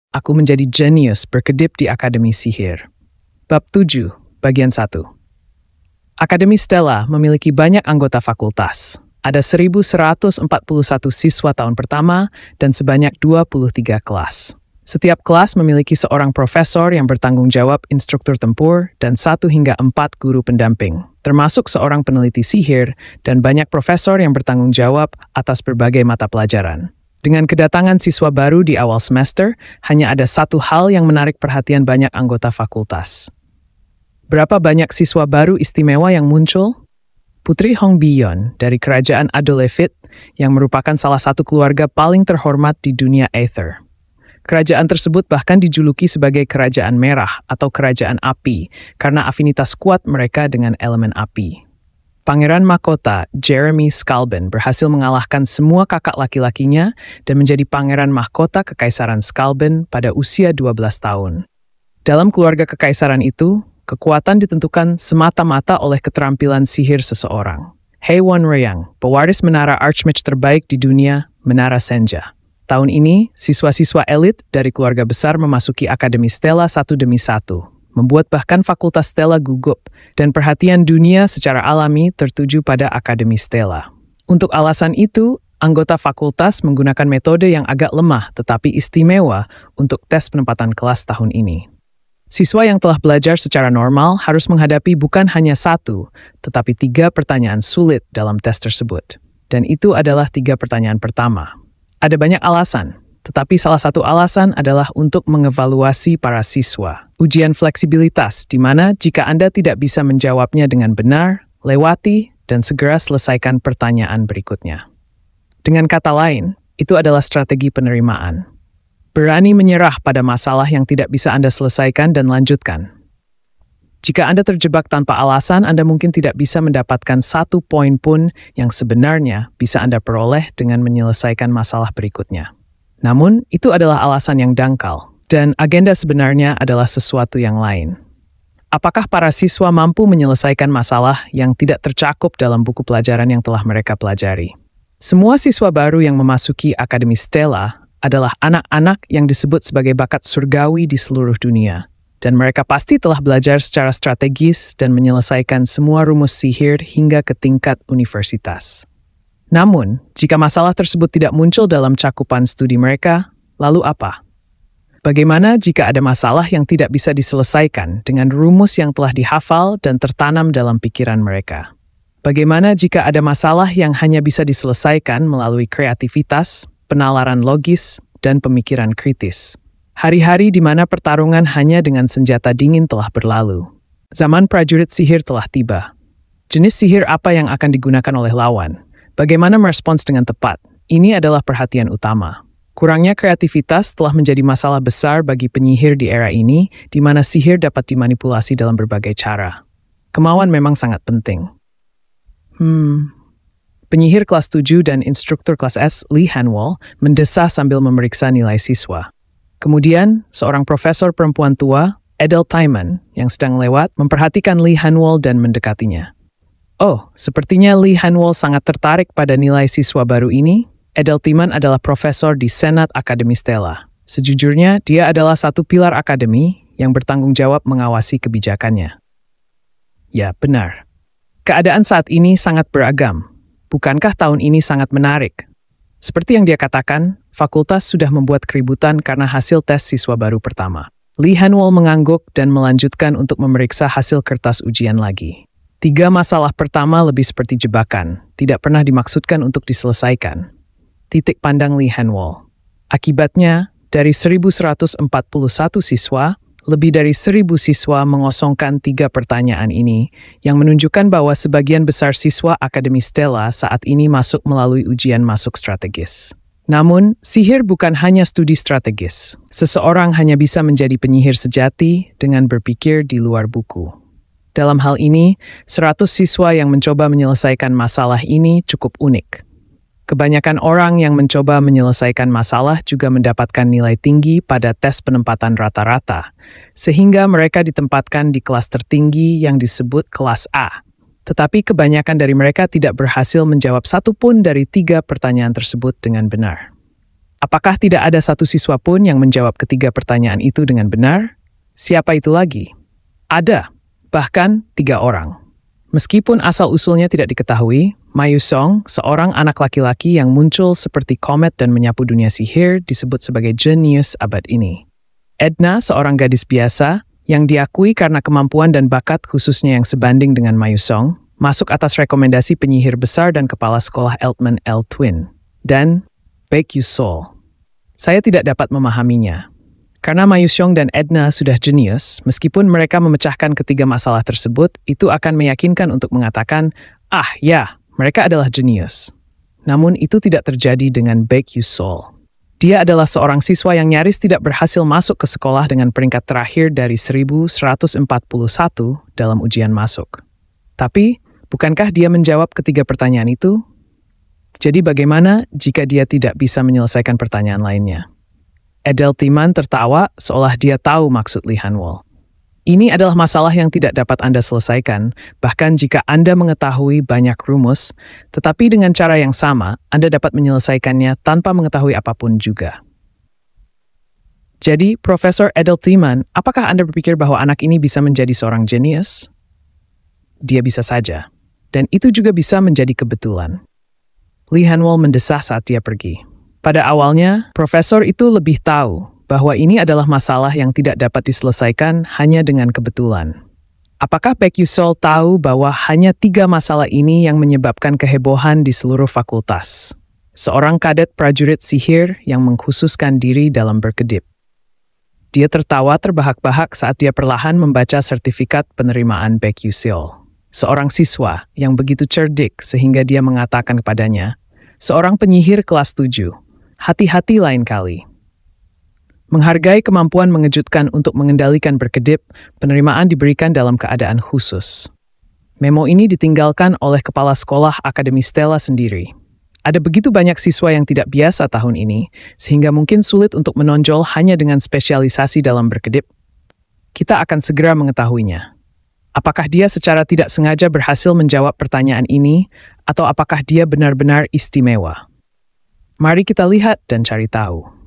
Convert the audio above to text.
Aku menjadi jenius berkedip di Akademi Sihir. Bab 7, bagian 1. Akademi Stella memiliki banyak anggota fakultas. Ada 1.141 siswa tahun pertama dan sebanyak 23 kelas. Setiap kelas memiliki seorang profesor yang bertanggung jawab instruktur tempur dan 1 hingga 4 guru pendamping, termasuk seorang peneliti sihir dan banyak profesor yang bertanggung jawab atas berbagai mata pelajaran. Dengan kedatangan siswa baru di awal semester, hanya ada satu hal yang menarik perhatian banyak anggota fakultas. Berapa banyak siswa baru istimewa yang muncul? Putri Hong Bion dari Kerajaan Adolefit yang merupakan salah satu keluarga paling terhormat di dunia Aether. Kerajaan tersebut bahkan dijuluki sebagai Kerajaan Merah atau Kerajaan Api karena afinitas kuat mereka dengan elemen api. Pangeran Mahkota Jeremy Skalben berhasil mengalahkan semua kakak laki-lakinya dan menjadi Pangeran Mahkota Kekaisaran Skalben pada usia 12 tahun. Dalam keluarga kekaisaran itu, kekuatan ditentukan semata-mata oleh keterampilan sihir seseorang. Hei Wan Reyang, pewaris menara Archmage terbaik di dunia, Menara Senja. Tahun ini, siswa-siswa elit dari keluarga besar memasuki Akademi Stella satu demi satu, membuat bahkan Fakultas Stella gugup, dan perhatian dunia secara alami tertuju pada Akademi Stella. Untuk alasan itu, anggota fakultas menggunakan metode yang agak lemah tetapi istimewa untuk tes penempatan kelas tahun ini. Siswa yang telah belajar secara normal harus menghadapi bukan hanya 1, tetapi 3 pertanyaan sulit dalam tes tersebut. Dan itu adalah 3 pertanyaan pertama. Ada banyak alasan, tetapi salah satu alasan adalah untuk mengevaluasi para siswa. Ujian fleksibilitas, di mana jika Anda tidak bisa menjawabnya dengan benar, lewati, dan segera selesaikan pertanyaan berikutnya. Dengan kata lain, itu adalah strategi penerimaan. Berani menyerah pada masalah yang tidak bisa Anda selesaikan dan lanjutkan. Jika Anda terjebak tanpa alasan, Anda mungkin tidak bisa mendapatkan 1 poin pun yang sebenarnya bisa Anda peroleh dengan menyelesaikan masalah berikutnya. Namun, itu adalah alasan yang dangkal, dan agenda sebenarnya adalah sesuatu yang lain. Apakah para siswa mampu menyelesaikan masalah yang tidak tercakup dalam buku pelajaran yang telah mereka pelajari? Semua siswa baru yang memasuki Akademi Stella adalah anak-anak yang disebut sebagai bakat surgawi di seluruh dunia, dan mereka pasti telah belajar secara strategis dan menyelesaikan semua rumus sihir hingga ke tingkat universitas. Namun, jika masalah tersebut tidak muncul dalam cakupan studi mereka, lalu apa? Bagaimana jika ada masalah yang tidak bisa diselesaikan dengan rumus yang telah dihafal dan tertanam dalam pikiran mereka? Bagaimana jika ada masalah yang hanya bisa diselesaikan melalui kreativitas, penalaran logis, dan pemikiran kritis? Hari-hari di mana pertarungan hanya dengan senjata dingin telah berlalu. Zaman prajurit sihir telah tiba. Jenis sihir apa yang akan digunakan oleh lawan? Bagaimana merespons dengan tepat? Ini adalah perhatian utama. Kurangnya kreativitas telah menjadi masalah besar bagi penyihir di era ini, di mana sihir dapat dimanipulasi dalam berbagai cara. Kemauan memang sangat penting. Penyihir kelas 7 dan instruktur kelas S, Lee Hanwol, mendesah sambil memeriksa nilai siswa. Kemudian, seorang profesor perempuan tua, Edel Timon, yang sedang lewat, memperhatikan Lee Hanwol dan mendekatinya. Oh, sepertinya Lee Hanwol sangat tertarik pada nilai siswa baru ini. Edel Timon adalah profesor di Senat Akademi Stella. Sejujurnya, dia adalah satu pilar akademi yang bertanggung jawab mengawasi kebijakannya. Ya, benar. Keadaan saat ini sangat beragam. Bukankah tahun ini sangat menarik? Seperti yang dia katakan, fakultas sudah membuat keributan karena hasil tes siswa baru pertama. Lee Hanwol mengangguk dan melanjutkan untuk memeriksa hasil kertas ujian lagi. 3 masalah pertama lebih seperti jebakan, tidak pernah dimaksudkan untuk diselesaikan. Titik pandang Lee Hanwol. Akibatnya, dari 1.141 siswa, lebih dari 1.000 siswa mengosongkan 3 pertanyaan ini, yang menunjukkan bahwa sebagian besar siswa Akademi Stella saat ini masuk melalui ujian masuk strategis. Namun, sihir bukan hanya studi strategis. Seseorang hanya bisa menjadi penyihir sejati dengan berpikir di luar buku. Dalam hal ini, 100 siswa yang mencoba menyelesaikan masalah ini cukup unik. Kebanyakan orang yang mencoba menyelesaikan masalah juga mendapatkan nilai tinggi pada tes penempatan rata-rata, sehingga mereka ditempatkan di kelas tertinggi yang disebut kelas A. Tetapi kebanyakan dari mereka tidak berhasil menjawab 1 pun dari 3 pertanyaan tersebut dengan benar. Apakah tidak ada satu siswa pun yang menjawab ketiga pertanyaan itu dengan benar? Siapa itu lagi? Ada, bahkan 3 orang. Meskipun asal-usulnya tidak diketahui, Mayu Song, seorang anak laki-laki yang muncul seperti komet dan menyapu dunia sihir, disebut sebagai jenius abad ini. Edna, seorang gadis biasa, yang diakui karena kemampuan dan bakat khususnya yang sebanding dengan Mayu Song, masuk atas rekomendasi penyihir besar dan kepala sekolah Eltman L. Twin. Dan Baek Yu-sol. Saya tidak dapat memahaminya. Karena Mayu Song dan Edna sudah jenius, meskipun mereka memecahkan ketiga masalah tersebut, itu akan meyakinkan untuk mengatakan, ya, mereka adalah jenius. Namun itu tidak terjadi dengan Baek Yu-sol. Dia adalah seorang siswa yang nyaris tidak berhasil masuk ke sekolah dengan peringkat terakhir dari 1141 dalam ujian masuk. Tapi, bukankah dia menjawab ketiga pertanyaan itu? Jadi bagaimana jika dia tidak bisa menyelesaikan pertanyaan lainnya? Edeltiman tertawa seolah dia tahu maksud Lee Han-wol. Ini adalah masalah yang tidak dapat Anda selesaikan, bahkan jika Anda mengetahui banyak rumus, tetapi dengan cara yang sama, Anda dapat menyelesaikannya tanpa mengetahui apapun juga. Jadi, Profesor Edeltiman, apakah Anda berpikir bahwa anak ini bisa menjadi seorang jenius? Dia bisa saja, dan itu juga bisa menjadi kebetulan. Lee Han-wol mendesah saat dia pergi. Pada awalnya, profesor itu lebih tahu bahwa ini adalah masalah yang tidak dapat diselesaikan hanya dengan kebetulan. Apakah Baek Yu-sol tahu bahwa hanya 3 masalah ini yang menyebabkan kehebohan di seluruh fakultas? Seorang kadet prajurit sihir yang mengkhususkan diri dalam berkedip. Dia tertawa terbahak-bahak saat dia perlahan membaca sertifikat penerimaan Baek Yu-sol. Seorang siswa yang begitu cerdik sehingga dia mengatakan kepadanya, seorang penyihir kelas 7, hati-hati lain kali. Menghargai kemampuan mengejutkan untuk mengendalikan berkedip, penerimaan diberikan dalam keadaan khusus. Memo ini ditinggalkan oleh kepala sekolah Akademi Stella sendiri. Ada begitu banyak siswa yang tidak biasa tahun ini, sehingga mungkin sulit untuk menonjol hanya dengan spesialisasi dalam berkedip. Kita akan segera mengetahuinya. Apakah dia secara tidak sengaja berhasil menjawab pertanyaan ini, atau apakah dia benar-benar istimewa? Mari kita lihat dan cari tahu.